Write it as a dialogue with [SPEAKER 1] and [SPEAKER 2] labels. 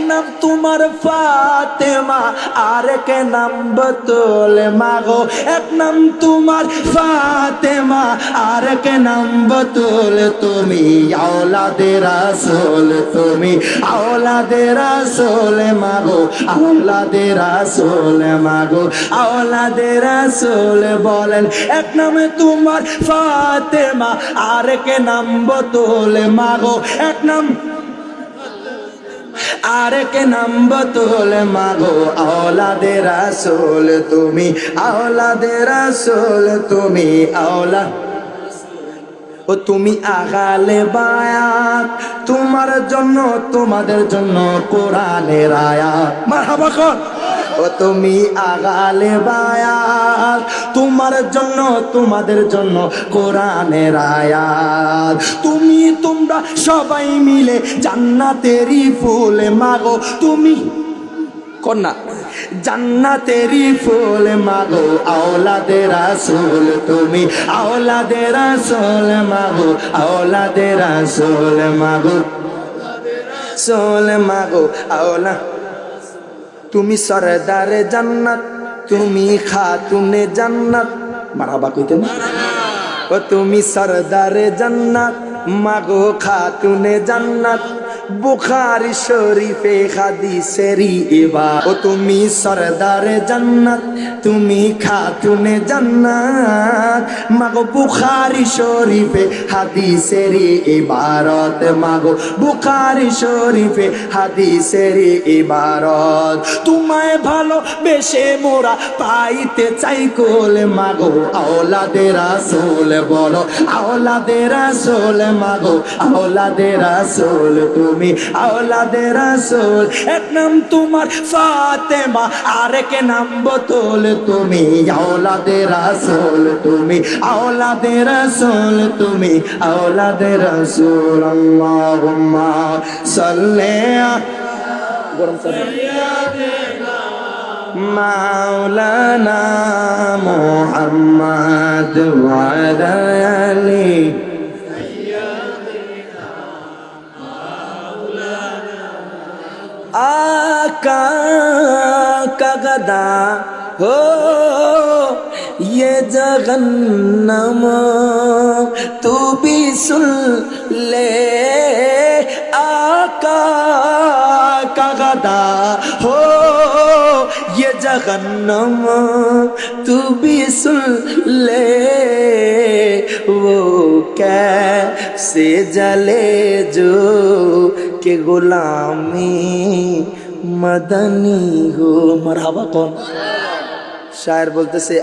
[SPEAKER 1] নাম তোমার ফাতেমা আর এক নাম বতুল মাগো এক নাম তোমার ফাতেমা আর এক নাম বতুল তুমি আওলাদে রাসূল তুমি আওলাদে রাসূল মাগো আওলাদে রাসূল মাগো আওলাদে রাসূল বলেন এক নামে তোমার ফাতেমা আর এক নাম বতুল মাগো এক নাম আরেক নাম বতুল মাগো আওলাদে রাসূল তুমি আওলাদে রাসূল তুমি আওলা ও তুমি আগালে বায়াত তোমার জন্য তোমাদের জন্য কোরআনের আয়াত মারহাবা কর ও তুমি আগালে বায়াত তোমার জন্য তোমাদের জন্য কোরআনের আয়াত তুমি তোমরা সবাই মিলে জান্নাতেরই ফুল মাগো তুমি কন্যা জান্নাতেরই ফুল মাগো আওলাদে রাসূল তুমি আওলাদে রাসূল মাগো আওলাদে রাসূল মাগো সোল মাগো আওলা তুমি সরদারে জান্নাত তুমি খাতুনে জান্নাত মারহাবা কইতেন ও তুমি সরদারে জান্নাত মাগো খাতুনে জান্নাত বুখারী শরীফে হাদিসেরই ইবারত ও তুমি সরদারে জান্নাত তুমি খাতুনে জান্নাত মাগো বুখারী শরীফে হাদিসেরই ইবারত মাগো বুখারী শরীফে হাদিসেরই ইবারত তোমায় ভালোবেসে মোরা পাইতে চাই কোল মাগো আওলাদে রাসূল বলো আওলাদে রাসূল মাগো আওলাদে রাসূল তুমি আওলাদে রাসূল এক নাম তোমার ফাতেমা আর এক নাম বতুল তুমি আওলাদে রাসূল তুমি আওলাদে রাসূল তুমি আওলাদে রাসূল আল্লাহুম্মা সাল্লি গরম সাল্লি মাওলানা মুহাম্মদ ওয়া আলা আলি आका का गदा हो ये जहन्नम तू भी सुन ले आका का गदा हो ये जहन्नम तू भी सुन ले वो कैसे जले जो के गुलामी मदनी हो मरहबा कौन शायर बोलते से